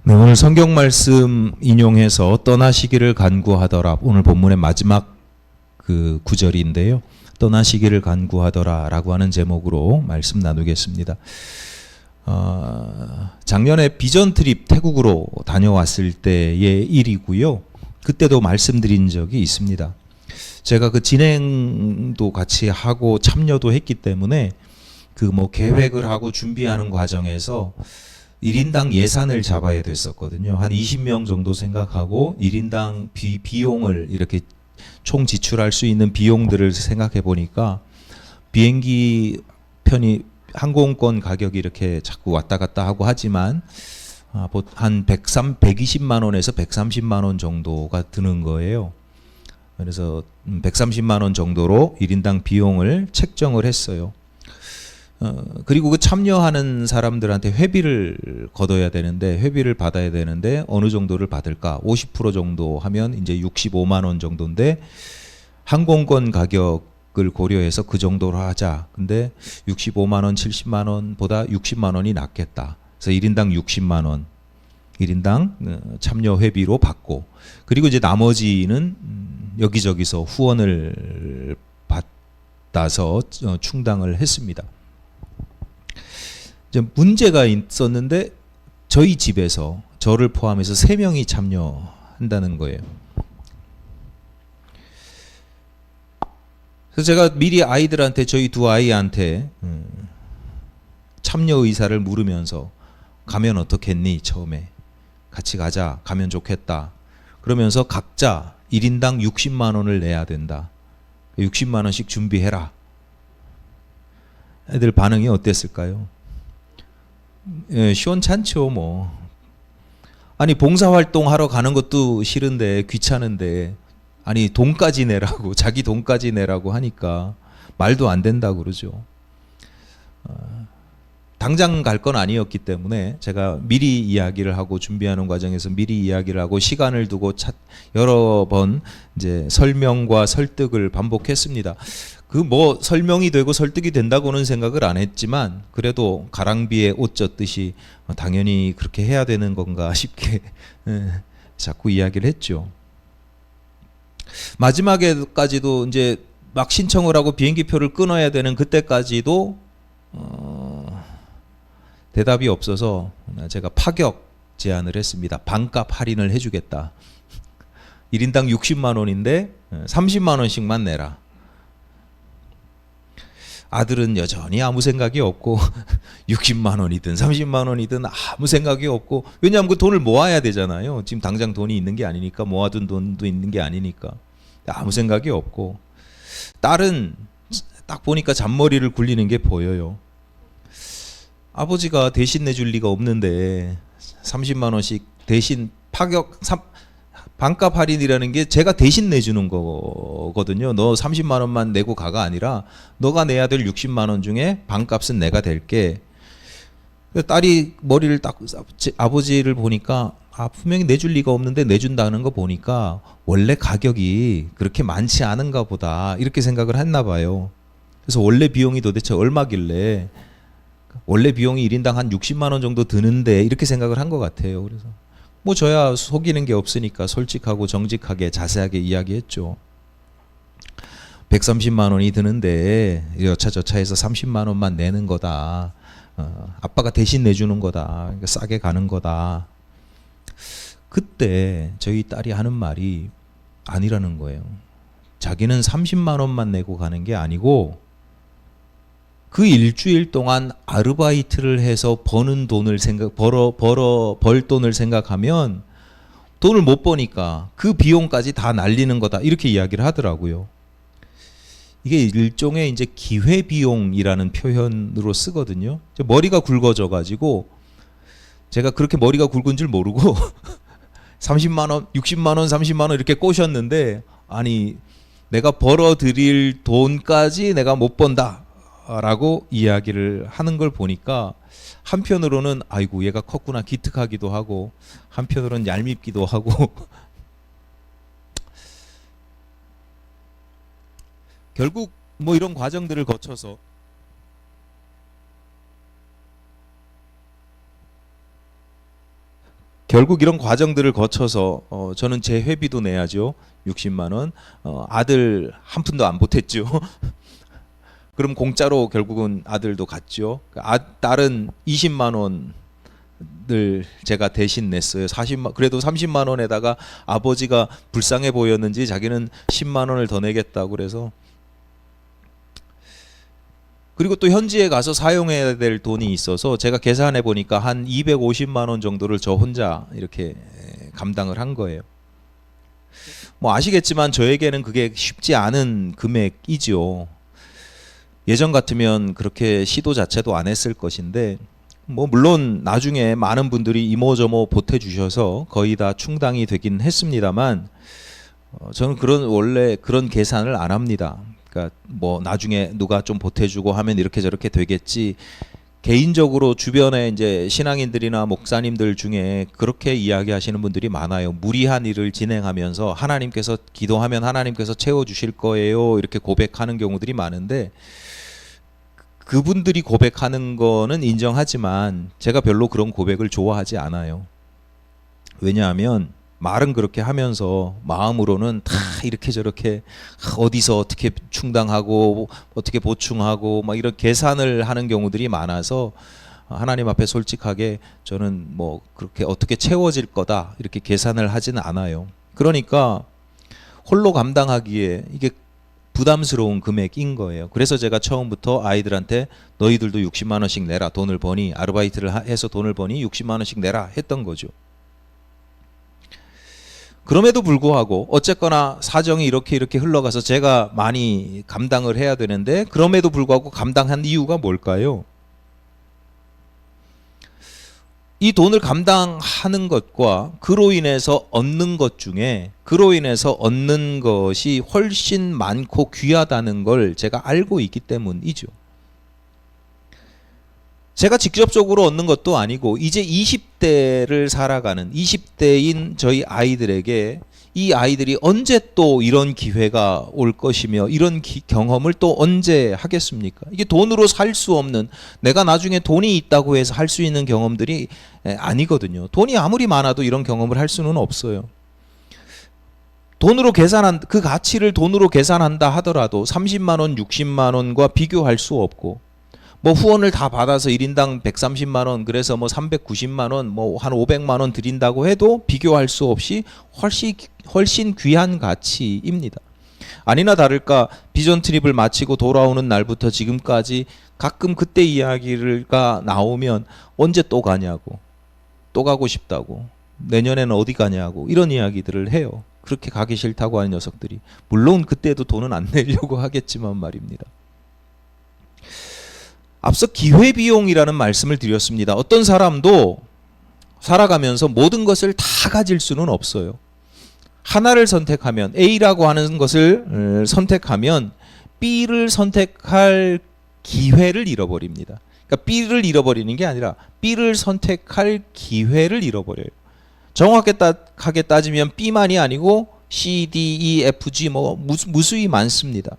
네, 오늘 성경 말씀 인용해서 떠나시기를 간구하더라. 오늘 본문의 마지막 그 구절인데요. 떠나시기를 간구하더라라고 하는 제목으로 말씀 나누겠습니다. 작년에 비전 트립 태국으로 다녀왔을 때의 일이고요. 그때도 말씀드린 적이 있습니다. 제가 그 진행도 같이 하고 참여도 했기 때문에 그 뭐 계획을 하고 준비하는 과정에서 1인당 예산을 잡아야 됐었거든요. 한 20명 정도 생각하고 1인당 비용을 이렇게 총 지출할 수 있는 비용들을 생각해 보니까 비행기 편이 항공권 가격이 이렇게 자꾸 왔다 갔다 하고 하지만 한 120만 원에서 130만 원 정도가 드는 거예요. 그래서 130만 원 정도로 1인당 비용을 책정을 했어요. 그리고 그 참여하는 사람들한테 회비를 걷어야 되는데, 회비를 받아야 되는데 어느 정도를 받을까? 50% 정도 하면 이제 65만 원 정도인데 항공권 가격을 고려해서 그 정도로 하자. 근데 65만 원, 70만 원보다 60만 원이 낫겠다. 그래서 1인당 60만 원, 1인당 참여 회비로 받고, 그리고 이제 나머지는 여기저기서 후원을 받아서 충당을 했습니다. 이제 문제가 있었는데 저희 집에서 저를 포함해서 3명이 참여한다는 거예요. 그래서 제가 미리 아이들한테, 저희 두 아이한테 참여 의사를 물으면서 가면 어떻겠니? 처음에 같이 가자, 가면 좋겠다. 그러면서 각자 1인당 60만 원을 내야 된다. 60만 원씩 준비해라. 애들 반응이 어땠을까요? 예, 시원찮죠 뭐. 아니 봉사활동 하러 가는 것도 싫은데, 귀찮은데, 아니 돈까지 내라고, 자기 돈까지 내라고 하니까 말도 안 된다고 그러죠. 당장 갈 건 아니었기 때문에 제가 미리 이야기를 하고, 준비하는 과정에서 미리 이야기를 하고 시간을 두고 여러 번 이제 설명과 설득을 반복했습니다. 그 뭐 설명이 되고 설득이 된다고는 생각을 안 했지만, 그래도 가랑비에 옷 젖듯이 당연히 그렇게 해야 되는 건가 싶게 자꾸 이야기를 했죠. 마지막에까지도 이제 막 신청을 하고 비행기표를 끊어야 되는 그때까지도 대답이 없어서 제가 파격 제안을 했습니다. 반값 할인을 해주겠다. 1인당 60만 원인데 30만 원씩만 내라. 아들은 여전히 아무 생각이 없고 60만 원이든 30만 원이든 아무 생각이 없고, 왜냐하면 그 돈을 모아야 되잖아요. 지금 당장 돈이 있는 게 아니니까, 모아둔 돈도 있는 게 아니니까 아무 생각이 없고, 딸은 딱 보니까 잔머리를 굴리는 게 보여요. 아버지가 대신 내줄 리가 없는데 30만 원씩 대신 반값 할인이라는 게 제가 대신 내주는 거거든요. 너 30만 원만 내고 가가 아니라 너가 내야 될 60만 원 중에 반값은 내가 댈게. 딸이 머리를 딱, 아버지를 보니까 분명히 내줄 리가 없는데 내준다는 거 보니까 원래 가격이 그렇게 많지 않은가 보다, 이렇게 생각을 했나 봐요. 그래서 원래 비용이 도대체 얼마길래, 원래 비용이 1인당 한 60만 원 정도 드는데, 이렇게 생각을 한 것 같아요. 그래서 뭐 저야 속이는 게 없으니까 솔직하고 정직하게 자세하게 이야기했죠. 130만 원이 드는데 여차저차해서 30만 원만 내는 거다. 아빠가 대신 내주는 거다. 그러니까 싸게 가는 거다. 그때 저희 딸이 하는 말이 아니라는 거예요. 자기는 30만 원만 내고 가는 게 아니고 그 일주일 동안 아르바이트를 해서 버는 돈을 벌 돈을 생각하면 돈을 못 버니까 그 비용까지 다 날리는 거다, 이렇게 이야기를 하더라고요. 이게 일종의 이제 기회비용이라는 표현으로 쓰거든요. 머리가 굵어져 가지고 제가 그렇게 머리가 굵은 줄 모르고 30만 원, 60만 원, 30만 원 이렇게 꼬셨는데, 아니 내가 벌어들일 돈까지 내가 못 번다 라고 이야기를 하는 걸 보니까 한편으로는 아이고 얘가 컸구나 기특하기도 하고, 한편으로는 얄밉기도 하고 결국 뭐 이런 과정들을 거쳐서 저는 제 회비도 내야죠. 60만 원. 아들 한 푼도 안 보탰죠. 그럼 공짜로 결국은 아들도 갔죠. 딸은 20만 원을 제가 대신 냈어요. 그래도 30만 원에다가 아버지가 불쌍해 보였는지 자기는 10만 원을 더 내겠다고 그래서. 그리고 또 현지에 가서 사용해야 될 돈이 있어서 제가 계산해 보니까 한 250만 원 정도를 저 혼자 이렇게 감당을 한 거예요. 뭐 아시겠지만 저에게는 그게 쉽지 않은 금액이죠. 예전 같으면 그렇게 시도 자체도 안 했을 것인데, 뭐 물론 나중에 많은 분들이 이모저모 보태주셔서 거의 다 충당이 되긴 했습니다만, 저는 원래 그런 계산을 안 합니다. 그러니까 뭐 나중에 누가 좀 보태주고 하면 이렇게 저렇게 되겠지. 개인적으로 주변에 이제 신앙인들이나 목사님들 중에 그렇게 이야기하시는 분들이 많아요. 무리한 일을 진행하면서 하나님께서 기도하면 하나님께서 채워주실 거예요, 이렇게 고백하는 경우들이 많은데, 그분들이 고백하는 거는 인정하지만 제가 별로 그런 고백을 좋아하지 않아요. 왜냐하면 말은 그렇게 하면서 마음으로는 다 이렇게 저렇게 어디서 어떻게 충당하고 어떻게 보충하고 막 이런 계산을 하는 경우들이 많아서, 하나님 앞에 솔직하게 저는 뭐 그렇게 어떻게 채워질 거다 이렇게 계산을 하지는 않아요. 그러니까 홀로 감당하기에 이게 부담스러운 금액인 거예요. 그래서 제가 처음부터 아이들한테 너희들도 60만 원씩 내라, 돈을 버니 아르바이트를 해서 돈을 버니 60만 원씩 내라 했던 거죠. 그럼에도 불구하고 어쨌거나 사정이 이렇게 흘러가서 제가 많이 감당을 해야 되는데, 그럼에도 불구하고 감당한 이유가 뭘까요? 이 돈을 감당하는 것과 그로 인해서 얻는 것 중에 그로 인해서 얻는 것이 훨씬 많고 귀하다는 걸 제가 알고 있기 때문이죠. 제가 직접적으로 얻는 것도 아니고 이제 20대를 살아가는 20대인 저희 아이들에게 이 아이들이 언제 또 이런 기회가 올 것이며 이런 경험을 또 언제 하겠습니까? 이게 돈으로 살 수 없는, 내가 나중에 돈이 있다고 해서 할 수 있는 경험들이 아니거든요. 돈이 아무리 많아도 이런 경험을 할 수는 없어요. 돈으로 그 가치를 돈으로 계산한다 하더라도 30만 원, 60만 원과 비교할 수 없고, 뭐 후원을 다 받아서 1인당 130만 원, 그래서 뭐 390만 원, 뭐 한 500만 원 드린다고 해도 비교할 수 없이 훨씬 귀한 가치입니다. 아니나 다를까 비전 트립을 마치고 돌아오는 날부터 지금까지 가끔 그때 이야기가 나오면 언제 또 가냐고, 또 가고 싶다고, 내년에는 어디 가냐고 이런 이야기들을 해요. 그렇게 가기 싫다고 하는 녀석들이. 물론 그때도 돈은 안 내려고 하겠지만 말입니다. 앞서 기회비용이라는 말씀을 드렸습니다. 어떤 사람도 살아가면서 모든 것을 다 가질 수는 없어요. 하나를 선택하면, A라고 하는 것을 선택하면 B를 선택할 기회를 잃어버립니다. 그러니까 B를 잃어버리는 게 아니라 B를 선택할 기회를 잃어버려요. 정확하게 따지면 B만이 아니고 C, D, E, F, G 뭐 무수히 많습니다.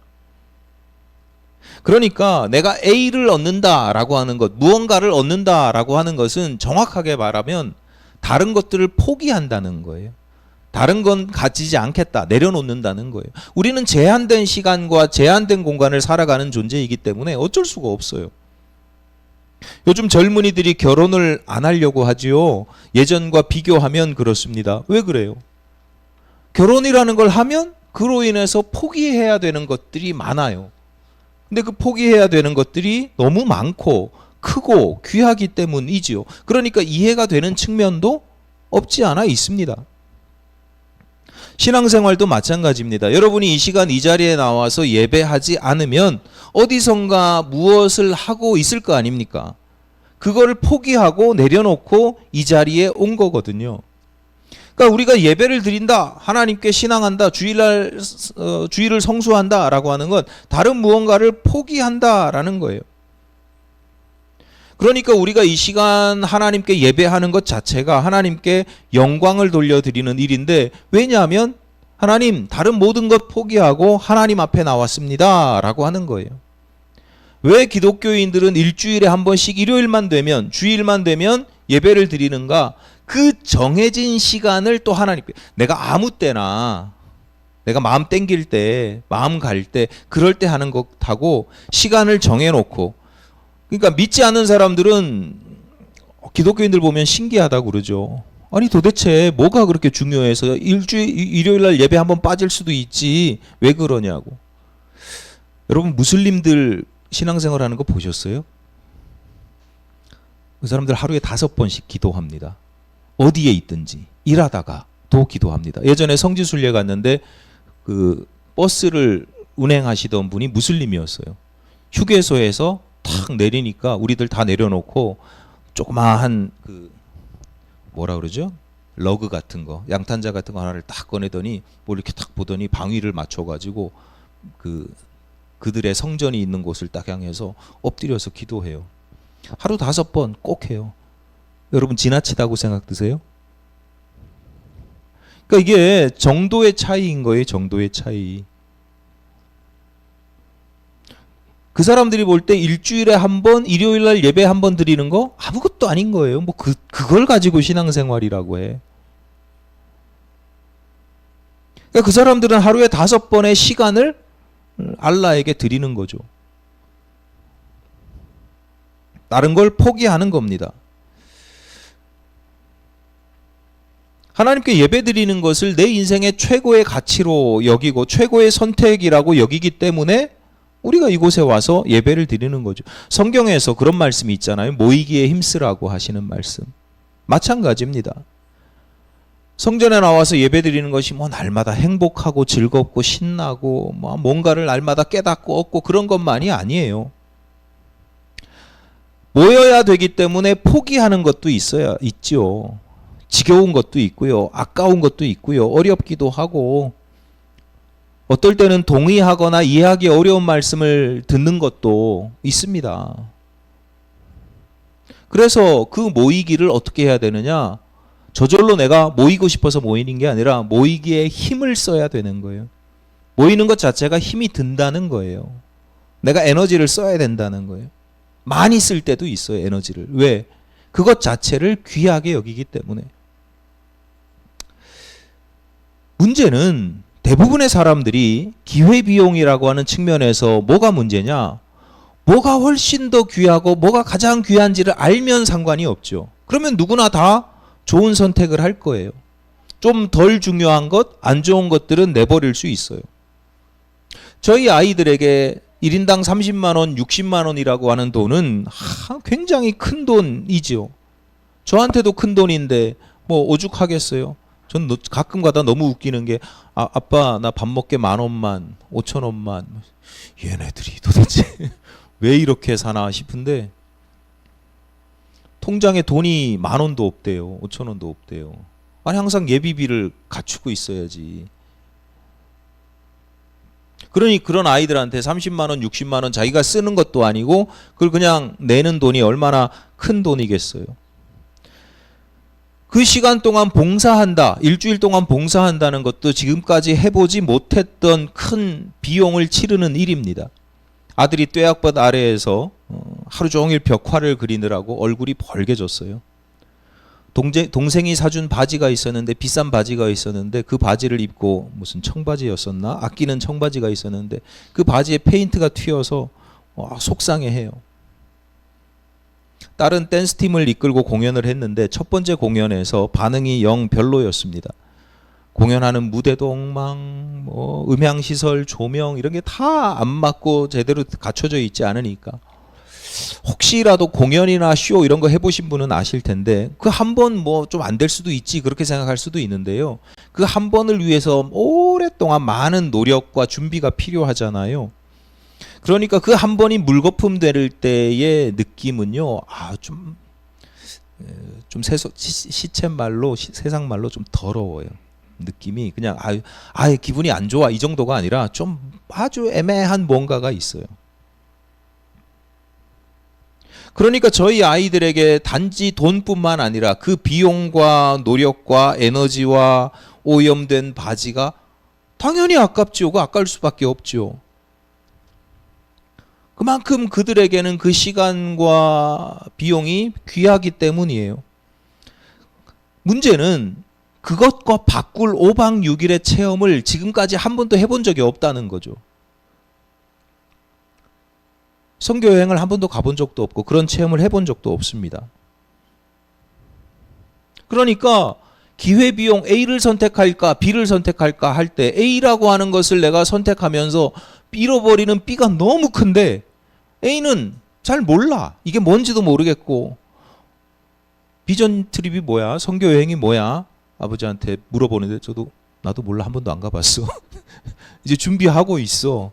그러니까 내가 A를 얻는다라고 하는 것, 무언가를 얻는다라고 하는 것은 정확하게 말하면 다른 것들을 포기한다는 거예요. 다른 건 가지지 않겠다, 내려놓는다는 거예요. 우리는 제한된 시간과 제한된 공간을 살아가는 존재이기 때문에 어쩔 수가 없어요. 요즘 젊은이들이 결혼을 안 하려고 하지요. 예전과 비교하면 그렇습니다. 왜 그래요? 결혼이라는 걸 하면 그로 인해서 포기해야 되는 것들이 많아요. 근데 그 포기해야 되는 것들이 너무 많고 크고 귀하기 때문이지요. 그러니까 이해가 되는 측면도 없지 않아 있습니다. 신앙생활도 마찬가지입니다. 여러분이 이 시간 이 자리에 나와서 예배하지 않으면 어디선가 무엇을 하고 있을 거 아닙니까? 그거를 포기하고 내려놓고 이 자리에 온 거거든요. 그러니까 우리가 예배를 드린다, 하나님께 신앙한다, 주일을 성수한다라고 하는 건 다른 무언가를 포기한다라는 거예요. 그러니까 우리가 이 시간 하나님께 예배하는 것 자체가 하나님께 영광을 돌려드리는 일인데, 왜냐하면 하나님, 다른 모든 것 포기하고 하나님 앞에 나왔습니다 라고 하는 거예요. 왜 기독교인들은 일주일에 한 번씩 일요일만 되면, 주일만 되면 예배를 드리는가? 그 정해진 시간을 또 하나님께, 내가 아무 때나, 내가 마음 땡길 때, 마음 갈 때, 그럴 때 하는 것하고 시간을 정해놓고, 그러니까 믿지 않는 사람들은 기독교인들 보면 신기하다고 그러죠. 아니 도대체 뭐가 그렇게 중요해서 일요일날 예배 한번 빠질 수도 있지 왜 그러냐고. 여러분 무슬림들 신앙생활 하는 거 보셨어요? 그 사람들 하루에 5번씩 기도합니다. 어디에 있든지 일하다가도 기도합니다. 예전에 성지순례 갔는데 그 버스를 운행하시던 분이 무슬림이었어요. 휴게소에서 탁 내리니까 우리들 다 내려놓고 조그마한 그 뭐라 그러죠? 러그 같은 거, 양탄자 같은 거 하나를 딱 꺼내더니 뭐 이렇게 딱 보더니 방위를 맞춰가지고 그들의 성전이 있는 곳을 딱 향해서 엎드려서 기도해요. 하루 5번 꼭 해요. 여러분 지나치다고 생각 드세요? 그러니까 이게 정도의 차이인 거예요. 정도의 차이. 그 사람들이 볼 때 일주일에 한 번, 일요일날 예배 한 번 드리는 거 아무것도 아닌 거예요. 뭐 그걸 가지고 신앙생활이라고 해. 그러니까 그 사람들은 하루에 5번의 시간을 알라에게 드리는 거죠. 다른 걸 포기하는 겁니다. 하나님께 예배 드리는 것을 내 인생의 최고의 가치로 여기고 최고의 선택이라고 여기기 때문에 우리가 이곳에 와서 예배를 드리는 거죠. 성경에서 그런 말씀이 있잖아요. 모이기에 힘쓰라고 하시는 말씀. 마찬가지입니다. 성전에 나와서 예배 드리는 것이 뭐 날마다 행복하고 즐겁고 신나고 뭐 뭔가를 날마다 깨닫고 얻고 그런 것만이 아니에요. 모여야 되기 때문에 포기하는 것도 있죠. 지겨운 것도 있고요. 아까운 것도 있고요. 어렵기도 하고 어떨 때는 동의하거나 이해하기 어려운 말씀을 듣는 것도 있습니다. 그래서 그 모이기를 어떻게 해야 되느냐? 저절로 내가 모이고 싶어서 모이는 게 아니라 모이기에 힘을 써야 되는 거예요. 모이는 것 자체가 힘이 든다는 거예요. 내가 에너지를 써야 된다는 거예요. 많이 쓸 때도 있어요, 에너지를. 왜? 그것 자체를 귀하게 여기기 때문에. 문제는 대부분의 사람들이 기회비용이라고 하는 측면에서 뭐가 문제냐? 뭐가 훨씬 더 귀하고 뭐가 가장 귀한지를 알면 상관이 없죠. 그러면 누구나 다 좋은 선택을 할 거예요. 좀 덜 중요한 것, 안 좋은 것들은 내버릴 수 있어요. 저희 아이들에게 1인당 30만 원, 60만 원이라고 하는 돈은 굉장히 큰 돈이죠. 저한테도 큰 돈인데 뭐 오죽하겠어요. 전 가끔 가다 너무 웃기는 게 아빠 나 밥 먹게 10,000원만 5,000원만 얘네들이 도대체 왜 이렇게 사나 싶은데 통장에 돈이 10,000원도 없대요. 5,000원도 없대요. 아니 항상 예비비를 갖추고 있어야지. 그러니 그런 아이들한테 30만 원, 60만 원 자기가 쓰는 것도 아니고 그걸 그냥 내는 돈이 얼마나 큰 돈이겠어요. 그 시간 동안 봉사한다, 일주일 동안 봉사한다는 것도 지금까지 해보지 못했던 큰 비용을 치르는 일입니다. 아들이 뙤약볕 아래에서 하루 종일 벽화를 그리느라고 얼굴이 벌개졌어요. 동생이 사준 바지가 있었는데 비싼 바지가 있었는데 그 바지를 입고 무슨 청바지였었나? 아끼는 청바지가 있었는데 그 바지에 페인트가 튀어서 속상해해요. 다른 댄스팀을 이끌고 공연을 했는데 첫 번째 공연에서 반응이 영 별로였습니다. 공연하는 무대도 엉망, 음향시설, 조명 이런 게 다 안 맞고 제대로 갖춰져 있지 않으니까 혹시라도 공연이나 쇼 이런 거 해보신 분은 아실 텐데 그 한 번 뭐 좀 안 될 수도 있지 그렇게 생각할 수도 있는데요. 그 한 번을 위해서 오랫동안 많은 노력과 준비가 필요하잖아요. 그러니까 그 한 번이 물거품 될 때의 느낌은요, 좀 시쳇말로 세상 말로 좀 더러워요. 느낌이 그냥 아예 기분이 안 좋아 이 정도가 아니라 좀 아주 애매한 뭔가가 있어요. 그러니까 저희 아이들에게 단지 돈뿐만 아니라 그 비용과 노력과 에너지와 오염된 바지가 당연히 아깝죠. 그 아까울 수밖에 없죠. 그만큼 그들에게는 그 시간과 비용이 귀하기 때문이에요. 문제는 그것과 바꿀 5박 6일의 체험을 지금까지 한 번도 해본 적이 없다는 거죠. 선교 여행을 한 번도 가본 적도 없고 그런 체험을 해본 적도 없습니다. 그러니까 기회비용 A를 선택할까 B를 선택할까 할 때 A라고 하는 것을 내가 선택하면서 잃어버리는 B가 너무 큰데 A는 잘 몰라. 이게 뭔지도 모르겠고 비전 트립이 뭐야? 선교 여행이 뭐야? 아버지한테 물어보는데 나도 몰라. 한 번도 안 가봤어. 이제 준비하고 있어.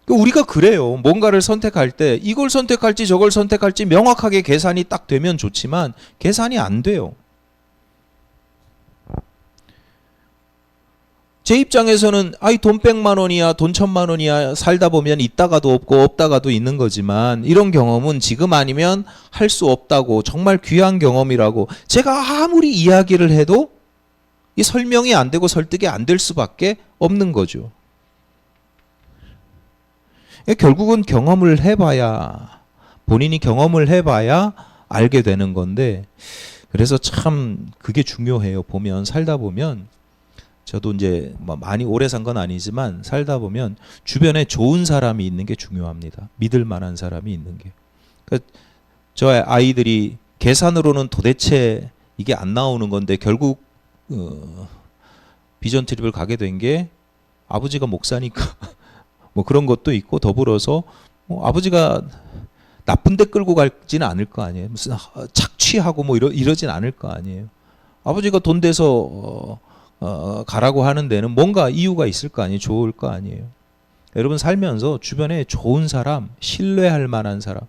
우리가 그래요. 뭔가를 선택할 때 이걸 선택할지 저걸 선택할지 명확하게 계산이 딱 되면 좋지만 계산이 안 돼요. 제 입장에서는 돈 100만 원이야 돈 1000만 원이야 살다 보면 있다가도 없고 없다가도 있는 거지만 이런 경험은 지금 아니면 할 수 없다고 정말 귀한 경험이라고 제가 아무리 이야기를 해도 이 설명이 안 되고 설득이 안 될 수밖에 없는 거죠. 결국은 경험을 해봐야 본인이 경험을 해봐야 알게 되는 건데 그래서 참 그게 중요해요. 보면 살다 보면 저도 이제 많이 오래 산 건 아니지만 살다 보면 주변에 좋은 사람이 있는 게 중요합니다. 믿을 만한 사람이 있는 게. 그러니까 저 아이들이 계산으로는 도대체 이게 안 나오는 건데 결국 비전 트립을 가게 된 게 아버지가 목사니까 뭐 그런 것도 있고 더불어서 아버지가 나쁜 데 끌고 갈지는 않을 거 아니에요. 무슨 착취하고 뭐 이러진 않을 거 아니에요. 아버지가 돈 대서 가라고 하는 데는 뭔가 이유가 있을 거 아니에요. 좋을 거 아니에요. 여러분 살면서 주변에 좋은 사람, 신뢰할 만한 사람,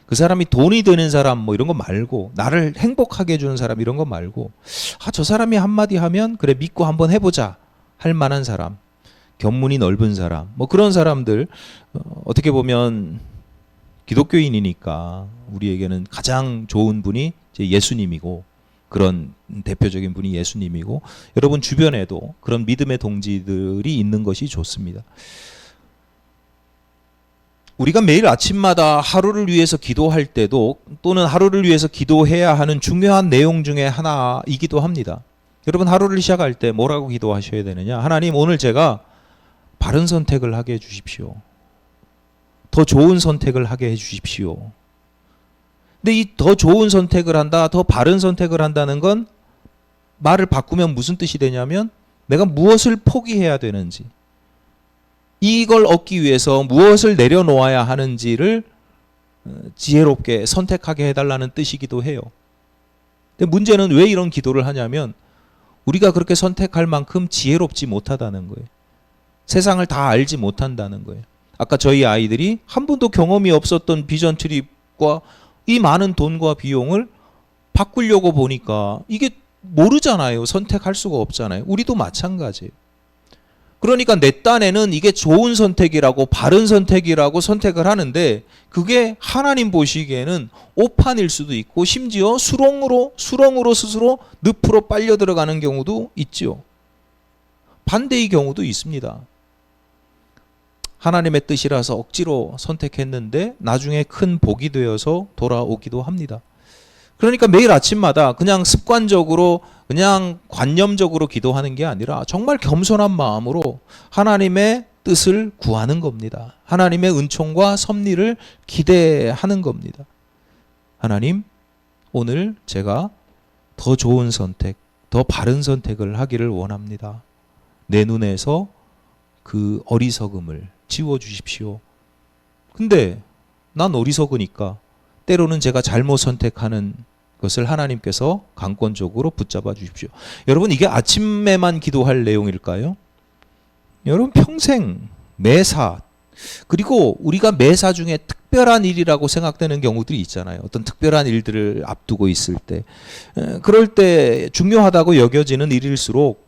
그 사람이 돈이 되는 사람 뭐 이런 거 말고 나를 행복하게 해주는 사람 이런 거 말고 저 사람이 한마디 하면 그래 믿고 한번 해보자 할 만한 사람, 견문이 넓은 사람 뭐 그런 사람들 어떻게 보면 기독교인이니까 우리에게는 가장 좋은 분이 이제 예수님이고 그런 대표적인 분이 예수님이고 여러분 주변에도 그런 믿음의 동지들이 있는 것이 좋습니다. 우리가 매일 아침마다 하루를 위해서 기도할 때도 또는 하루를 위해서 기도해야 하는 중요한 내용 중에 하나이기도 합니다. 여러분 하루를 시작할 때 뭐라고 기도하셔야 되느냐? 하나님 오늘 제가 바른 선택을 하게 해주십시오. 더 좋은 선택을 하게 해주십시오. 근데 이 더 좋은 선택을 한다, 더 바른 선택을 한다는 건 말을 바꾸면 무슨 뜻이 되냐면 내가 무엇을 포기해야 되는지 이걸 얻기 위해서 무엇을 내려놓아야 하는지를 지혜롭게 선택하게 해달라는 뜻이기도 해요. 근데 문제는 왜 이런 기도를 하냐면 우리가 그렇게 선택할 만큼 지혜롭지 못하다는 거예요. 세상을 다 알지 못한다는 거예요. 아까 저희 아이들이 한 번도 경험이 없었던 비전 트립과 이 많은 돈과 비용을 바꾸려고 보니까 이게 모르잖아요. 선택할 수가 없잖아요. 우리도 마찬가지예요. 그러니까 내 딴에는 이게 좋은 선택이라고 바른 선택이라고 선택을 하는데 그게 하나님 보시기에는 오판일 수도 있고 심지어 수렁으로 스스로 늪으로 빨려 들어가는 경우도 있죠. 반대의 경우도 있습니다. 하나님의 뜻이라서 억지로 선택했는데 나중에 큰 복이 되어서 돌아오기도 합니다. 그러니까 매일 아침마다 그냥 습관적으로 그냥 관념적으로 기도하는 게 아니라 정말 겸손한 마음으로 하나님의 뜻을 구하는 겁니다. 하나님의 은총과 섭리를 기대하는 겁니다. 하나님, 오늘 제가 더 좋은 선택, 더 바른 선택을 하기를 원합니다. 내 눈에서 그 어리석음을 지워주십시오. 근데 난 어리석으니까 때로는 제가 잘못 선택하는 것을 하나님께서 강권적으로 붙잡아 주십시오. 여러분 이게 아침에만 기도할 내용일까요? 여러분 평생 매사 그리고 우리가 매사 중에 특별한 일이라고 생각되는 경우들이 있잖아요. 어떤 특별한 일들을 앞두고 있을 때 그럴 때 중요하다고 여겨지는 일일수록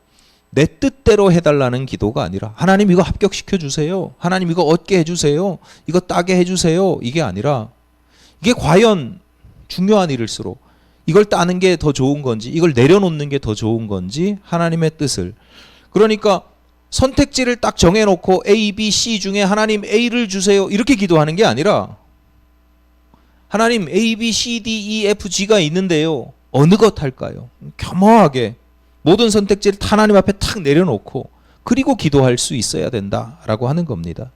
내 뜻대로 해달라는 기도가 아니라 하나님 이거 합격시켜 주세요. 하나님 이거 얻게 해주세요. 이거 따게 해주세요. 이게 아니라 이게 과연 중요한 일일수록 이걸 따는 게 더 좋은 건지 이걸 내려놓는 게 더 좋은 건지 하나님의 뜻을. 그러니까 선택지를 딱 정해놓고 A, B, C 중에 하나님 A를 주세요 이렇게 기도하는 게 아니라 하나님 A, B, C, D, E, F, G가 있는데요. 어느 것 할까요? 겸허하게 모든 선택지를 하나님 앞에 탁 내려놓고 그리고 기도할 수 있어야 된다라고 하는 겁니다.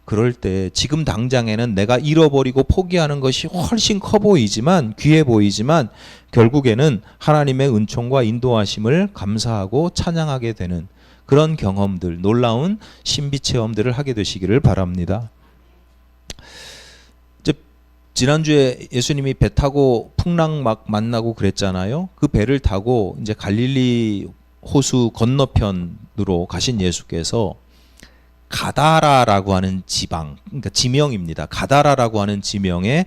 그럴 때 지금 당장에는 내가 잃어버리고 포기하는 것이 훨씬 커 보이지만 귀해 보이지만 결국에는 하나님의 은총과 인도하심을 감사하고 찬양하게 되는 그런 경험들, 놀라운 신비 체험들을 하게 되시기를 바랍니다. 이제 지난주에 예수님이 배 타고 풍랑 막 만나고 그랬잖아요. 그 배를 타고 이제 갈릴리 호수 건너편으로 가신 예수께서 가다라라고 하는 지방, 그러니까 지명입니다. 가다라라고 하는 지명에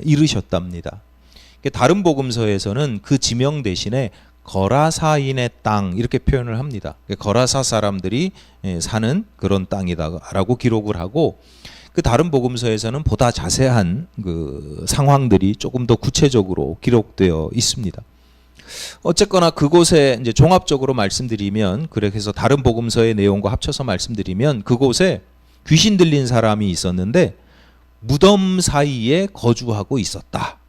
이르셨답니다. 다른 복음서에서는 그 지명 대신에 거라사인의 땅 이렇게 표현을 합니다. 거라사 사람들이 사는 그런 땅이다라고 기록을 하고 그 다른 복음서에서는 보다 자세한 그 상황들이 조금 더 구체적으로 기록되어 있습니다. 어쨌거나 그곳에 이제 종합적으로 말씀드리면 그래서 다른 복음서의 내용과 합쳐서 말씀드리면 그곳에 귀신 들린 사람이 있었는데 무덤 사이에 거주하고 있었다.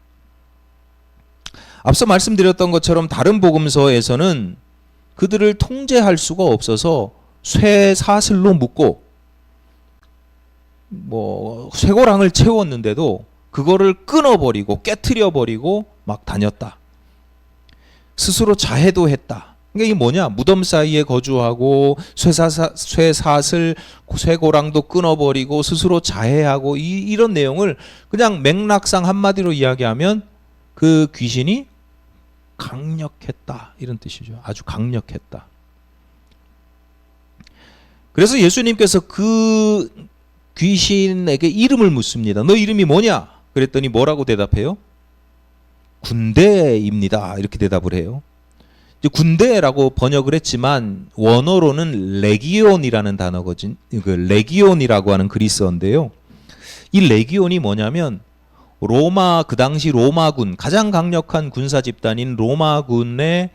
앞서 말씀드렸던 것처럼 다른 복음서에서는 그들을 통제할 수가 없어서 쇠사슬로 묶고 쇠고랑을 채웠는데도 그거를 끊어버리고 깨트려버리고 막 다녔다. 스스로 자해도 했다. 그러니까 이게 뭐냐? 무덤 사이에 거주하고 쇠사슬, 쇠고랑도 끊어버리고 스스로 자해하고 이런 내용을 그냥 맥락상 한마디로 이야기하면 그 귀신이 강력했다 이런 뜻이죠. 아주 강력했다. 그래서 예수님께서 그 귀신에게 이름을 묻습니다. 너 이름이 뭐냐? 그랬더니 뭐라고 대답해요? 군대입니다. 이렇게 대답을 해요. 이제 군대라고 번역을 했지만 원어로는 레기온이라는 단어거든. 그 레기온이라고 하는 그리스어인데요. 이 레기온이 뭐냐면 로마 그 당시 로마군 가장 강력한 군사 집단인 로마군의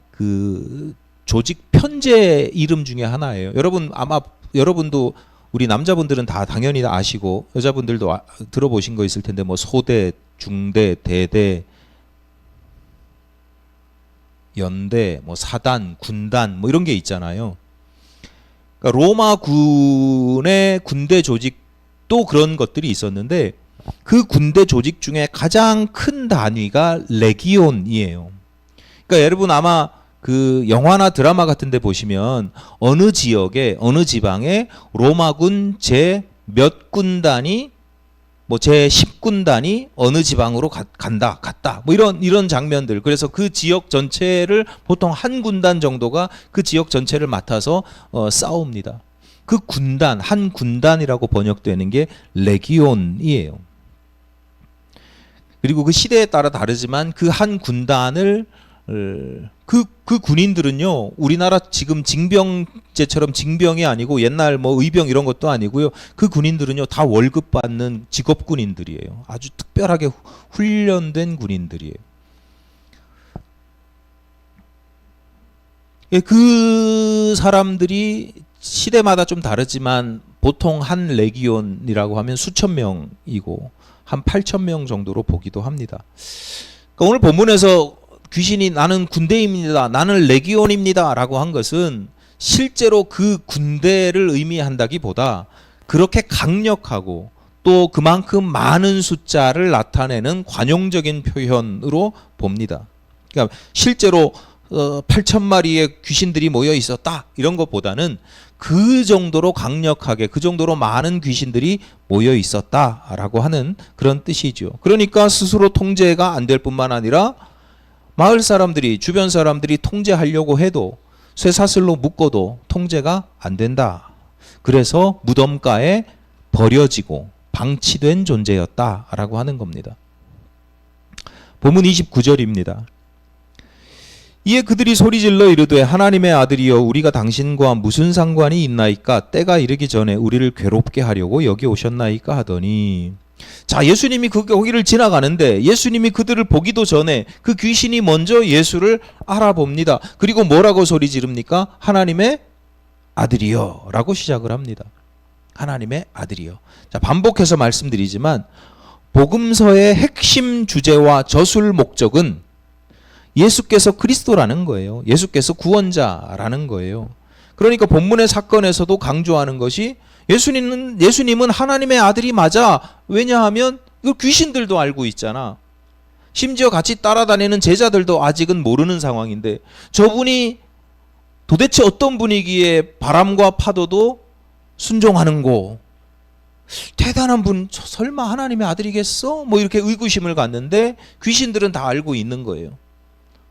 그 조직 편제 이름 중에 하나예요. 여러분 아마 여러분도 우리 남자분들은 다 당연히 아시고 여자분들도 들어보신 거 있을 텐데 뭐 소대, 중대, 대대, 연대, 뭐 사단, 군단 뭐 이런 게 있잖아요. 그러니까 로마군의 군대 조직도 그런 것들이 있었는데 그 군대 조직 중에 가장 큰 단위가 레기온이에요. 그러니까 여러분 아마 그 영화나 드라마 같은 데 보시면 어느 지역에 어느 지방에 로마군 제 몇 군단이 뭐 제 10군단이 어느 지방으로 갔다 뭐 이런 장면들. 그래서 그 지역 전체를 보통 한 군단 정도가 그 지역 전체를 맡아서 싸웁니다. 그 군단 한 군단이라고 번역되는 게 레기온이에요. 그리고 그 시대에 따라 다르지만 그 한 군단을 그 군인들은요 우리나라 지금 징병제처럼 징병이 아니고 옛날 뭐 의병 이런 것도 아니고요. 그 군인들은요 다 월급 받는 직업 군인들이에요. 아주 특별하게 훈련된 군인들이에요. 그 사람들이 시대마다 좀 다르지만 보통 한 레기온이라고 하면 수천 명이고 한 8천 명 정도로 보기도 합니다. 그러니까 오늘 본문에서 귀신이 나는 군대입니다. 나는 레기온입니다. 라고 한 것은 실제로 그 군대를 의미한다기보다 그렇게 강력하고 또 그만큼 많은 숫자를 나타내는 관용적인 표현으로 봅니다. 그러니까 실제로 8천 마리의 귀신들이 모여 있었다. 이런 것보다는 그 정도로 강력하게 그 정도로 많은 귀신들이 모여 있었다라고 하는 그런 뜻이죠. 그러니까 스스로 통제가 안 될 뿐만 아니라 마을 사람들이 주변 사람들이 통제하려고 해도 쇠사슬로 묶어도 통제가 안 된다. 그래서 무덤가에 버려지고 방치된 존재였다라고 하는 겁니다. 본문 29절입니다. 이에 그들이 소리질러 이르되 하나님의 아들이여 우리가 당신과 무슨 상관이 있나이까 때가 이르기 전에 우리를 괴롭게 하려고 여기 오셨나이까 하더니 자, 예수님이 거기를 지나가는데 예수님이 그들을 보기도 전에 그 귀신이 먼저 예수를 알아봅니다. 그리고 뭐라고 소리 지릅니까? 하나님의 아들이여 라고 시작을 합니다. 하나님의 아들이여. 자, 반복해서 말씀드리지만 복음서의 핵심 주제와 저술 목적은 예수께서 그리스도라는 거예요. 예수께서 구원자라는 거예요. 그러니까 본문의 사건에서도 강조하는 것이 예수님은 하나님의 아들이 맞아. 왜냐하면 이거 귀신들도 알고 있잖아. 심지어 같이 따라다니는 제자들도 아직은 모르는 상황인데 저분이 도대체 어떤 분위기에 바람과 파도도 순종하는 거. 대단한 분, 설마 하나님의 아들이겠어? 뭐 이렇게 의구심을 갖는데 귀신들은 다 알고 있는 거예요.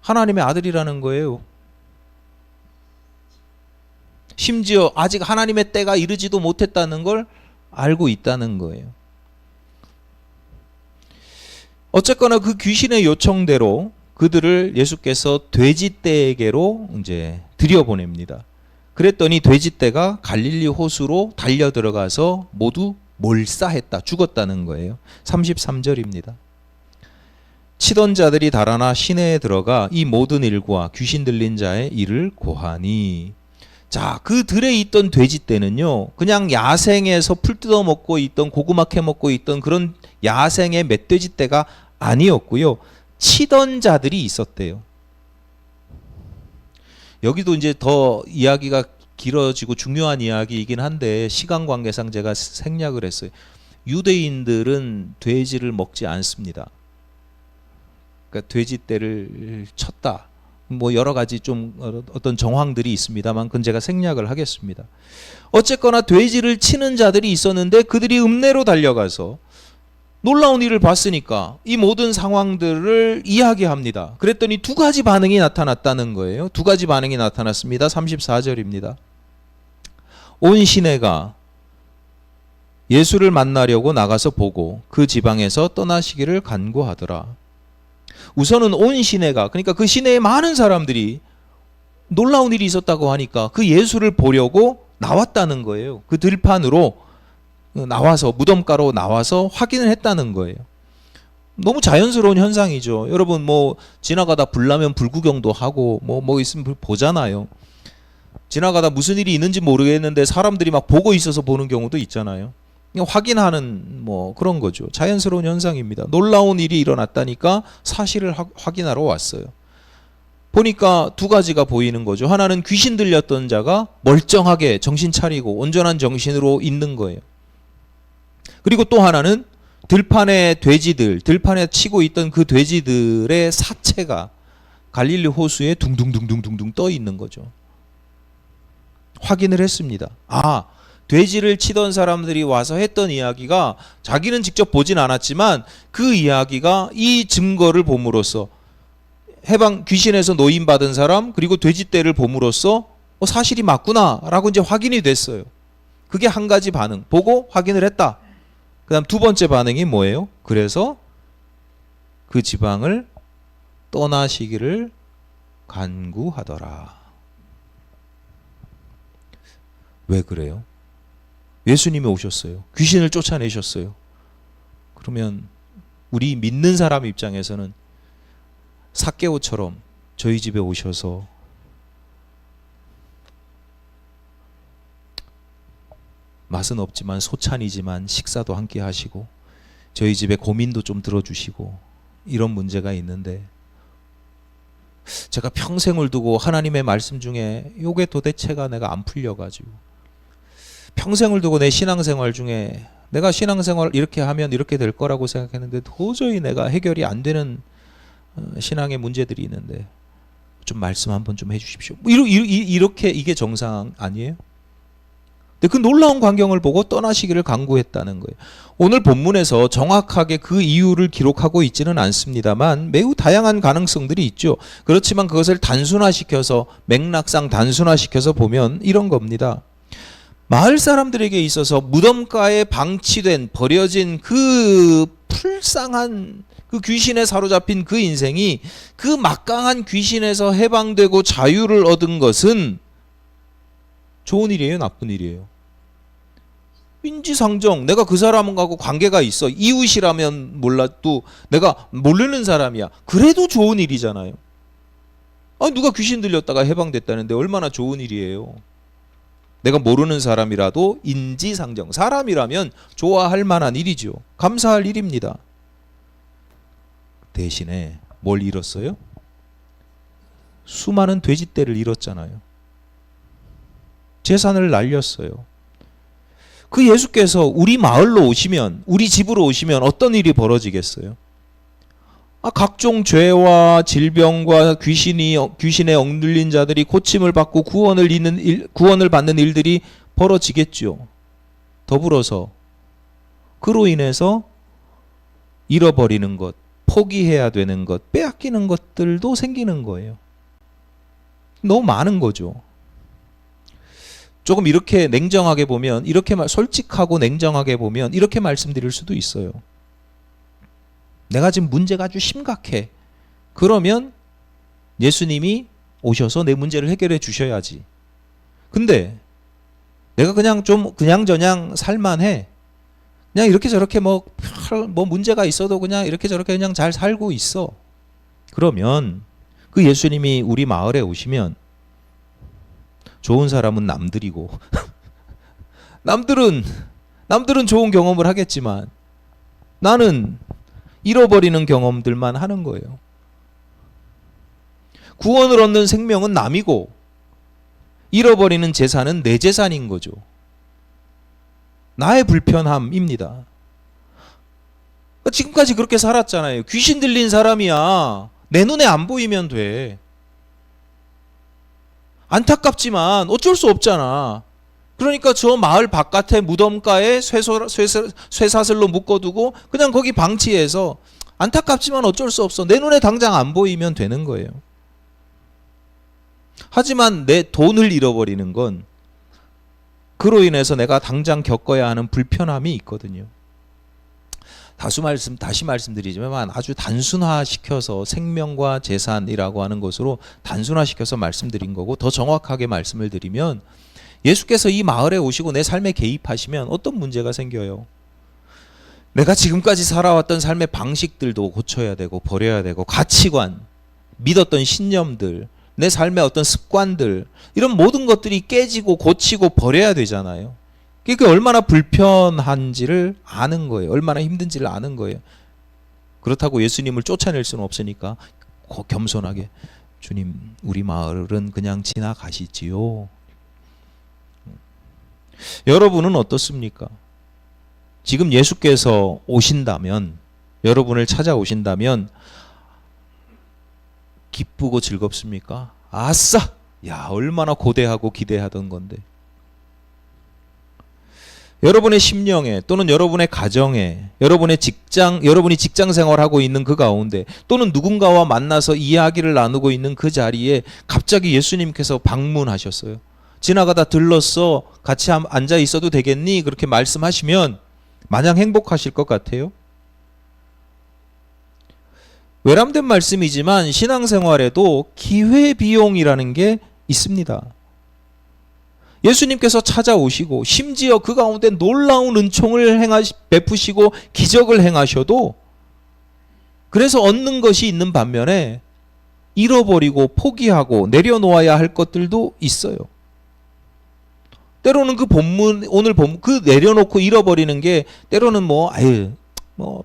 하나님의 아들이라는 거예요. 심지어 아직 하나님의 때가 이르지도 못했다는 걸 알고 있다는 거예요. 어쨌거나 그 귀신의 요청대로 그들을 예수께서 돼지떼에게로 이제 들여보냅니다. 그랬더니 돼지떼가 갈릴리 호수로 달려 들어가서 모두 몰사했다, 죽었다는 거예요. 33절입니다. 치던 자들이 달아나 시내에 들어가 이 모든 일과 귀신 들린 자의 일을 고하니. 자, 그 들에 있던 돼지떼는요, 그냥 야생에서 풀 뜯어 먹고 있던, 고구마 캐 먹고 있던 그런 야생의 멧돼지떼가 아니었고요. 치던 자들이 있었대요. 여기도 이제 더 이야기가 길어지고 중요한 이야기이긴 한데 시간 관계상 제가 생략을 했어요. 유대인들은 돼지를 먹지 않습니다. 그러니까 돼지떼를 쳤다. 뭐 여러 가지 좀 어떤 정황들이 있습니다만 그건 제가 생략을 하겠습니다. 어쨌거나 돼지를 치는 자들이 있었는데 그들이 읍내로 달려가서 놀라운 일을 봤으니까 이 모든 상황들을 이야기합니다. 그랬더니 두 가지 반응이 나타났다는 거예요. 두 가지 반응이 나타났습니다. 34절입니다. 온 시내가 예수를 만나려고 나가서 보고 그 지방에서 떠나시기를 간구하더라. 우선은 온 시내가, 그러니까 그 시내에 많은 사람들이 놀라운 일이 있었다고 하니까 그 예수를 보려고 나왔다는 거예요. 그 들판으로 나와서, 무덤가로 나와서 확인을 했다는 거예요. 너무 자연스러운 현상이죠. 여러분 뭐 지나가다 불나면 불구경도 하고 뭐 있으면 보잖아요. 지나가다 무슨 일이 있는지 모르겠는데 사람들이 막 보고 있어서 보는 경우도 있잖아요. 확인하는 뭐 그런 거죠. 자연스러운 현상입니다. 놀라운 일이 일어났다니까 사실을 확인하러 왔어요. 보니까 두 가지가 보이는 거죠. 하나는 귀신 들렸던 자가 멀쩡하게 정신 차리고 온전한 정신으로 있는 거예요. 그리고 또 하나는 들판에 치고 있던 그 돼지들의 사체가 갈릴리 호수에 둥둥둥둥둥둥 떠 있는 거죠. 확인을 했습니다. 아, 돼지를 치던 사람들이 와서 했던 이야기가 자기는 직접 보진 않았지만 그 이야기가 이 증거를 봄으로써 귀신에서 노인받은 사람 그리고 돼지떼를 봄으로써 사실이 맞구나 라고 이제 확인이 됐어요. 그게 한 가지 반응. 보고 확인을 했다. 그 다음 두 번째 반응이 뭐예요? 그래서 그 지방을 떠나시기를 간구하더라. 왜 그래요? 예수님이 오셨어요. 귀신을 쫓아내셨어요. 그러면 우리 믿는 사람 입장에서는 삭개오처럼 저희 집에 오셔서 맛은 없지만 소찬이지만 식사도 함께 하시고 저희 집에 고민도 좀 들어주시고 이런 문제가 있는데 제가 평생을 두고 하나님의 말씀 중에 요게 도대체가 내가 안 풀려가지고 평생을 두고 내 신앙생활 중에 내가 신앙생활 이렇게 하면 이렇게 될 거라고 생각했는데 도저히 내가 해결이 안 되는 신앙의 문제들이 있는데 좀 말씀 한번 좀 해주십시오. 이렇게 이게 정상 아니에요? 근데 그 놀라운 광경을 보고 떠나시기를 간구했다는 거예요. 오늘 본문에서 정확하게 그 이유를 기록하고 있지는 않습니다만 매우 다양한 가능성들이 있죠. 그렇지만 그것을 단순화시켜서 맥락상 단순화시켜서 보면 이런 겁니다. 마을 사람들에게 있어서 무덤가에 방치된 버려진 그 불쌍한 그 귀신에 사로잡힌 그 인생이 그 막강한 귀신에서 해방되고 자유를 얻은 것은 좋은 일이에요, 나쁜 일이에요? 인지상정. 내가 그 사람하고 관계가 있어. 이웃이라면 몰라도 내가 모르는 사람이야. 그래도 좋은 일이잖아요. 누가 귀신 들렸다가 해방됐다는데 얼마나 좋은 일이에요. 내가 모르는 사람이라도 인지상정. 사람이라면 좋아할 만한 일이죠. 감사할 일입니다. 대신에 뭘 잃었어요? 수많은 돼지떼를 잃었잖아요. 재산을 날렸어요. 그 예수께서 우리 마을로 오시면, 우리 집으로 오시면 어떤 일이 벌어지겠어요? 각종 죄와 질병과 귀신에 억눌린 자들이 고침을 받고 구원을 받는 일들이 벌어지겠죠. 더불어서 그로 인해서 잃어버리는 것, 포기해야 되는 것, 빼앗기는 것들도 생기는 거예요. 너무 많은 거죠. 조금 이렇게 냉정하게 보면, 솔직하고 냉정하게 보면 이렇게 말씀드릴 수도 있어요. 내가 지금 문제가 아주 심각해. 그러면 예수님이 오셔서 내 문제를 해결해 주셔야지. 근데 내가 그냥저냥 살만해. 그냥 이렇게 저렇게 뭐 문제가 있어도 그냥 이렇게 저렇게 그냥 잘 살고 있어. 그러면 그 예수님이 우리 마을에 오시면 좋은 사람은 남들이고 남들은 좋은 경험을 하겠지만 나는 잃어버리는 경험들만 하는 거예요. 구원을 얻는 생명은 남이고 잃어버리는 재산은 내 재산인 거죠. 나의 불편함입니다. 지금까지 그렇게 살았잖아요. 귀신 들린 사람이야. 내 눈에 안 보이면 돼. 안타깝지만 어쩔 수 없잖아. 그러니까 저 마을 바깥에 무덤가에 쇠사슬로 묶어두고 그냥 거기 방치해서 안타깝지만 어쩔 수 없어. 내 눈에 당장 안 보이면 되는 거예요. 하지만 내 돈을 잃어버리는 건 그로 인해서 내가 당장 겪어야 하는 불편함이 있거든요. 다시 말씀드리지만 아주 단순화시켜서 생명과 재산이라고 하는 것으로 단순화시켜서 말씀드린 거고, 더 정확하게 말씀을 드리면 예수께서 이 마을에 오시고 내 삶에 개입하시면 어떤 문제가 생겨요? 내가 지금까지 살아왔던 삶의 방식들도 고쳐야 되고 버려야 되고, 가치관, 믿었던 신념들, 내 삶의 어떤 습관들, 이런 모든 것들이 깨지고 고치고 버려야 되잖아요. 그게 얼마나 불편한지를 아는 거예요. 얼마나 힘든지를 아는 거예요. 그렇다고 예수님을 쫓아낼 수는 없으니까 겸손하게, 주님, 우리 마을은 그냥 지나가시지요. 여러분은 어떻습니까? 지금 예수께서 오신다면, 여러분을 찾아오신다면 기쁘고 즐겁습니까? 아싸! 야, 얼마나 고대하고 기대하던 건데. 여러분의 심령에, 또는 여러분의 가정에, 여러분이 직장 생활하고 있는 그 가운데, 또는 누군가와 만나서 이야기를 나누고 있는 그 자리에 갑자기 예수님께서 방문하셨어요. 지나가다 들렀어. 같이 앉아 있어도 되겠니? 그렇게 말씀하시면 마냥 행복하실 것 같아요? 외람된 말씀이지만 신앙생활에도 기회비용이라는 게 있습니다. 예수님께서 찾아오시고 심지어 그 가운데 놀라운 은총을 베푸시고 기적을 행하셔도, 그래서 얻는 것이 있는 반면에 잃어버리고 포기하고 내려놓아야 할 것들도 있어요. 때로는 오늘 본문 그 내려놓고 잃어버리는 게 때로는 뭐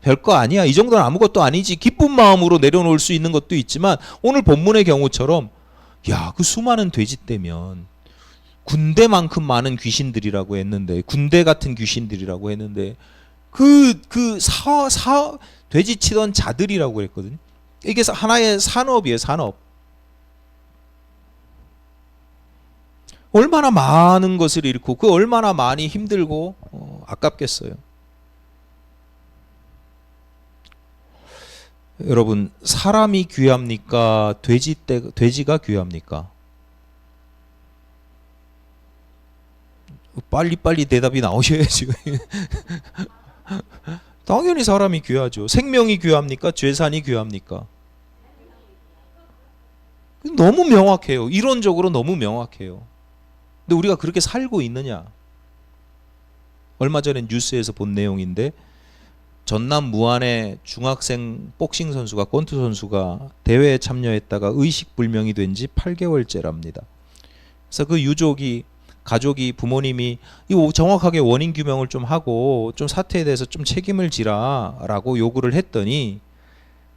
별거 아니야, 이 정도는 아무것도 아니지, 기쁜 마음으로 내려놓을 수 있는 것도 있지만, 오늘 본문의 경우처럼 그 수많은 돼지떼면 군대만큼 많은 귀신들이라고 했는데, 군대 같은 귀신들이라고 했는데, 돼지 치던 자들이라고 했거든요. 이게 하나의 산업이에요, 산업. 얼마나 많은 것을 잃고 얼마나 많이 힘들고 아깝겠어요. 여러분, 사람이 귀합니까? 돼지가 귀합니까? 빨리빨리 대답이 나오셔야지. 당연히 사람이 귀하죠. 생명이 귀합니까? 재산이 귀합니까? 너무 명확해요. 이론적으로 너무 명확해요. 근데 우리가 그렇게 살고 있느냐? 얼마 전에 뉴스에서 본 내용인데 전남 무안의 중학생 복싱 선수가 권투 선수가 대회에 참여했다가 의식불명이 된 지 8개월째랍니다. 그래서 그 유족이 가족이 부모님이 이 정확하게 원인 규명을 좀 하고 좀 사태에 대해서 좀 책임을 지라라고 요구를 했더니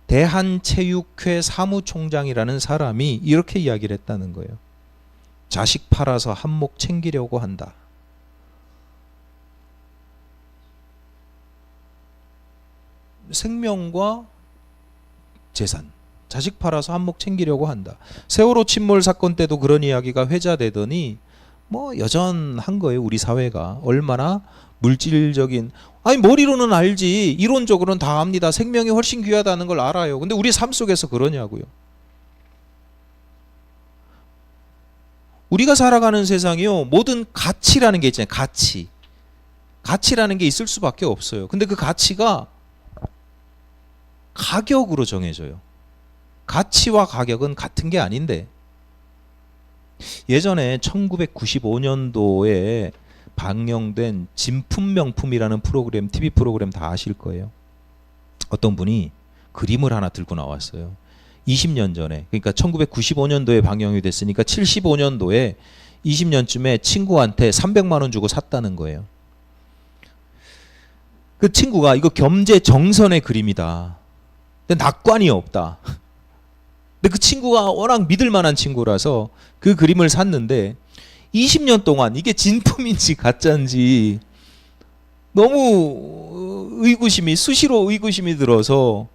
대한체육회 사무총장이라는 사람이 이렇게 이야기를 했다는 거예요. 자식 팔아서 한몫 챙기려고 한다. 생명과 재산, 자식 팔아서 한몫 챙기려고 한다. 세월호 침몰 사건 때도 그런 이야기가 회자되더니 뭐 여전한 거예요. 우리 사회가 얼마나 물질적인, 아니 머리로는 알지, 이론적으로는 다 압니다. 생명이 훨씬 귀하다는 걸 알아요. 근데 우리 삶 속에서 그러냐고요. 우리가 살아가는 세상이요, 모든 가치라는 게 있잖아요. 가치라는 게 있을 수밖에 없어요. 근데 그 가치가 가격으로 정해져요. 가치와 가격은 같은 게 아닌데, 예전에 1995년도에 방영된 진품명품이라는 프로그램, TV 프로그램 다 아실 거예요. 어떤 분이 그림을 하나 들고 나왔어요. 20년 전에, 그러니까 1995년도에 방영이 됐으니까 75년도에 20년쯤에 친구한테 300만 원 주고 샀다는 거예요. 그 친구가 이거 겸재정선의 그림이다. 근데 낙관이 없다. 근데 그 친구가 워낙 믿을 만한 친구라서 그 그림을 샀는데 20년 동안 이게 진품인지 가짜인지 너무 의구심이, 수시로 의구심이 들어서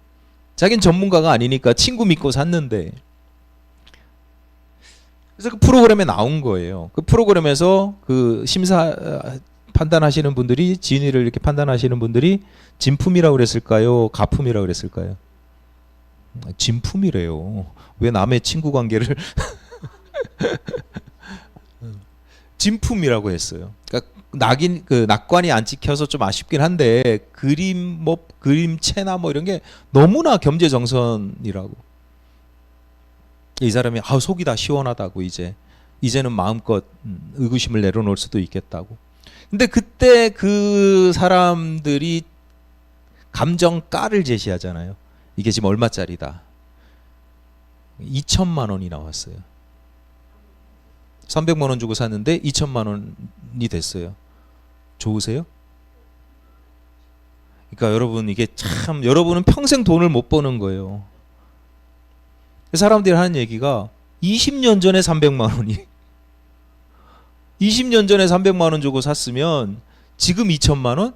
자기는 전문가가 아니니까 친구 믿고 샀는데, 그래서 그 프로그램에 나온 거예요. 그 프로그램에서 그 심사 판단하시는 분들이, 진위를 이렇게 판단하시는 분들이 진품이라고 그랬을까요? 가품이라고 그랬을까요? 진품이래요. 왜 남의 친구 관계를 진품이라고 했어요. 그러니까 낙관이 안 찍혀서 좀 아쉽긴 한데 그림체나 뭐 이런 게 너무나 겸재정선이라고. 이 사람이 속이 다 시원하다고, 이제는 마음껏 의구심을 내려놓을 수도 있겠다고. 근데 그때 그 사람들이 감정가를 제시하잖아요. 이게 지금 얼마짜리다. 2천만 원이 나왔어요. 300만 원 주고 샀는데 2천만 원이 됐어요. 좋으세요? 그러니까 여러분, 이게 참, 여러분은 평생 돈을 못 버는 거예요. 사람들이 하는 얘기가 20년 전에 300만 원이 20년 전에 300만 원 주고 샀으면 지금 2천만 원?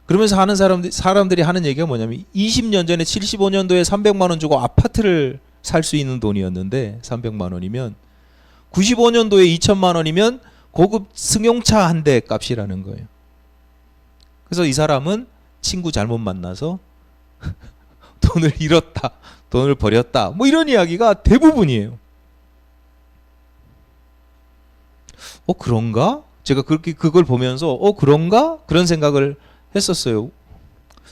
그러면서 하는 사람들이 하는 얘기가 뭐냐면 20년 전에 75년도에 300만 원 주고 아파트를 살 수 있는 돈이었는데 300만 원이면 95년도에 2천만 원이면 고급 승용차 한 대 값이라는 거예요. 그래서 이 사람은 친구 잘못 만나서 돈을 잃었다, 돈을 버렸다, 뭐 이런 이야기가 대부분이에요. 그런가? 제가 그걸 보면서 그런가? 그런 생각을 했었어요.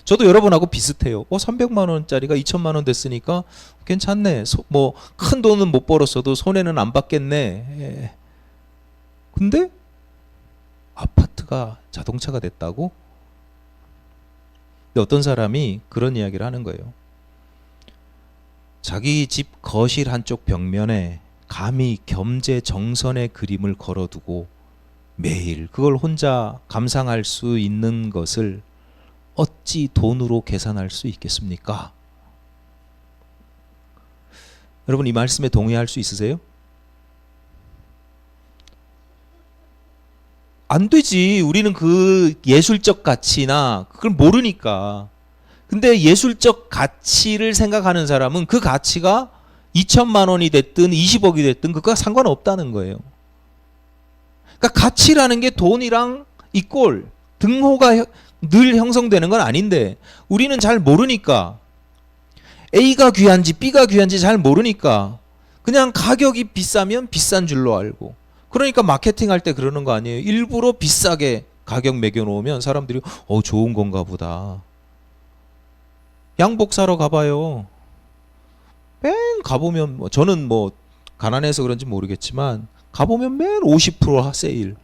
저도 여러분하고 비슷해요. 300만 원짜리가 2천만 원 됐으니까 괜찮네. 뭐 큰 돈은 못 벌었어도 손해는 안 받겠네. 예. 근데 아파트가 자동차가 됐다고? 근데 어떤 사람이 그런 이야기를 하는 거예요. 자기 집 거실 한쪽 벽면에 감히 겸재정선의 그림을 걸어두고 매일 그걸 혼자 감상할 수 있는 것을 어찌 돈으로 계산할 수 있겠습니까? 여러분, 이 말씀에 동의할 수 있으세요? 안 되지. 우리는 그 예술적 가치나 그걸 모르니까. 근데 예술적 가치를 생각하는 사람은 그 가치가 2천만 원이 됐든 20억이 됐든 그거와 상관없다는 거예요. 그러니까 가치라는 게 돈이랑 이꼴, 등호가 늘 형성되는 건 아닌데 우리는 잘 모르니까, A가 귀한지 B가 귀한지 잘 모르니까 그냥 가격이 비싸면 비싼 줄로 알고, 그러니까 마케팅할 때 그러는 거 아니에요. 일부러 비싸게 가격 매겨놓으면 사람들이 좋은 건가 보다. 양복 사러 가봐요. 맨 가보면 저는 뭐 가난해서 그런지 모르겠지만 가보면 맨 50% 세일.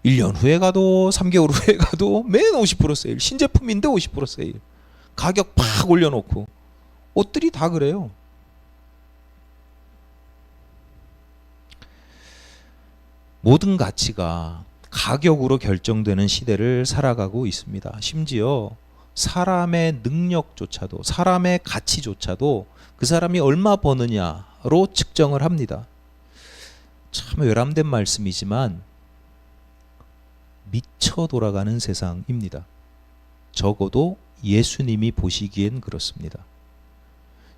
1년 후에 가도 3개월 후에 가도 맨 50% 세일. 신제품인데 50% 세일. 가격 팍 올려놓고. 옷들이 다 그래요. 모든 가치가 가격으로 결정되는 시대를 살아가고 있습니다. 심지어 사람의 능력조차도, 사람의 가치조차도 그 사람이 얼마 버느냐로 측정을 합니다. 참 외람된 말씀이지만 미쳐 돌아가는 세상입니다. 적어도 예수님이 보시기엔 그렇습니다.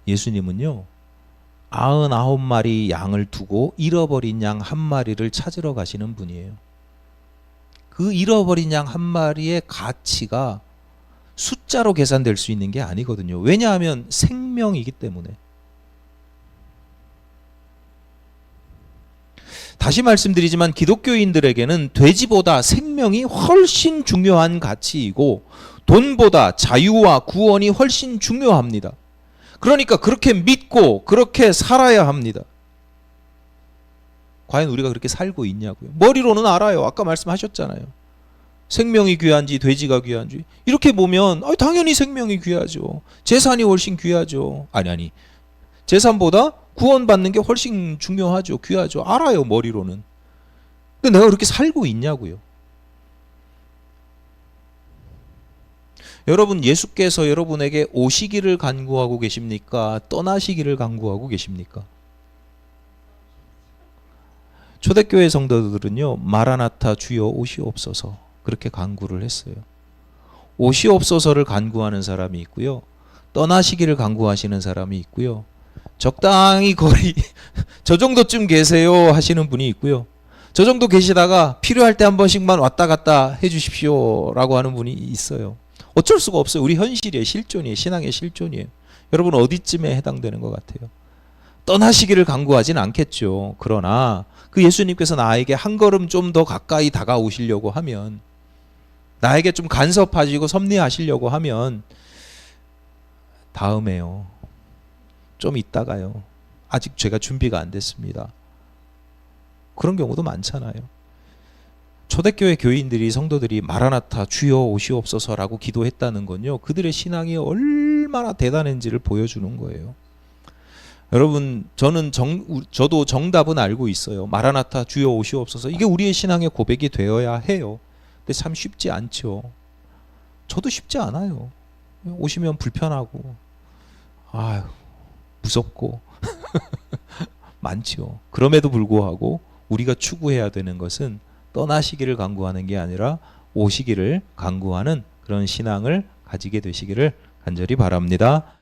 예수님은요, 99마리 양을 두고 잃어버린 양 한 마리를 찾으러 가시는 분이에요. 그 잃어버린 양 한 마리의 가치가 숫자로 계산될 수 있는 게 아니거든요. 왜냐하면 생명이기 때문에. 다시 말씀드리지만 기독교인들에게는 돼지보다 생명이 훨씬 중요한 가치이고 돈보다 자유와 구원이 훨씬 중요합니다. 그러니까 그렇게 믿고 그렇게 살아야 합니다. 과연 우리가 그렇게 살고 있냐고요. 머리로는 알아요. 아까 말씀하셨잖아요. 생명이 귀한지 돼지가 귀한지. 이렇게 보면 당연히 생명이 귀하죠. 재산이 훨씬 귀하죠. 아니 재산보다 구원받는 게 훨씬 중요하죠. 귀하죠. 알아요. 머리로는. 근데 내가 그렇게 살고 있냐고요. 여러분, 예수께서 여러분에게 오시기를 간구하고 계십니까? 떠나시기를 간구하고 계십니까? 초대교회 성도들은요, 마라나타 주여 오시옵소서 그렇게 간구를 했어요. 오시옵소서를 간구하는 사람이 있고요, 떠나시기를 간구하시는 사람이 있고요, 적당히 거리 저 정도쯤 계세요 하시는 분이 있고요, 저 정도 계시다가 필요할 때 한 번씩만 왔다 갔다 해주십시오 라고 하는 분이 있어요. 어쩔 수가 없어요. 우리 현실의 실존이에요. 신앙의 실존이에요. 여러분 어디쯤에 해당되는 것 같아요? 떠나시기를 간구하진 않겠죠. 그러나 그 예수님께서 나에게 한 걸음 좀 더 가까이 다가오시려고 하면, 나에게 좀 간섭하시고 섭리하시려고 하면 다음에요. 좀 있다가요. 아직 제가 준비가 안 됐습니다. 그런 경우도 많잖아요. 초대교회 교인들이, 성도들이 마라나타 주여 오시옵소서라고 기도했다는 건요, 그들의 신앙이 얼마나 대단한지를 보여주는 거예요. 여러분, 저도 정답은 알고 있어요. 마라나타 주여 오시옵소서, 이게 우리의 신앙의 고백이 되어야 해요. 근데 참 쉽지 않죠. 저도 쉽지 않아요. 오시면 불편하고 무섭고 많죠. 그럼에도 불구하고 우리가 추구해야 되는 것은 떠나시기를 간구하는 게 아니라 오시기를 간구하는 그런 신앙을 가지게 되시기를 간절히 바랍니다.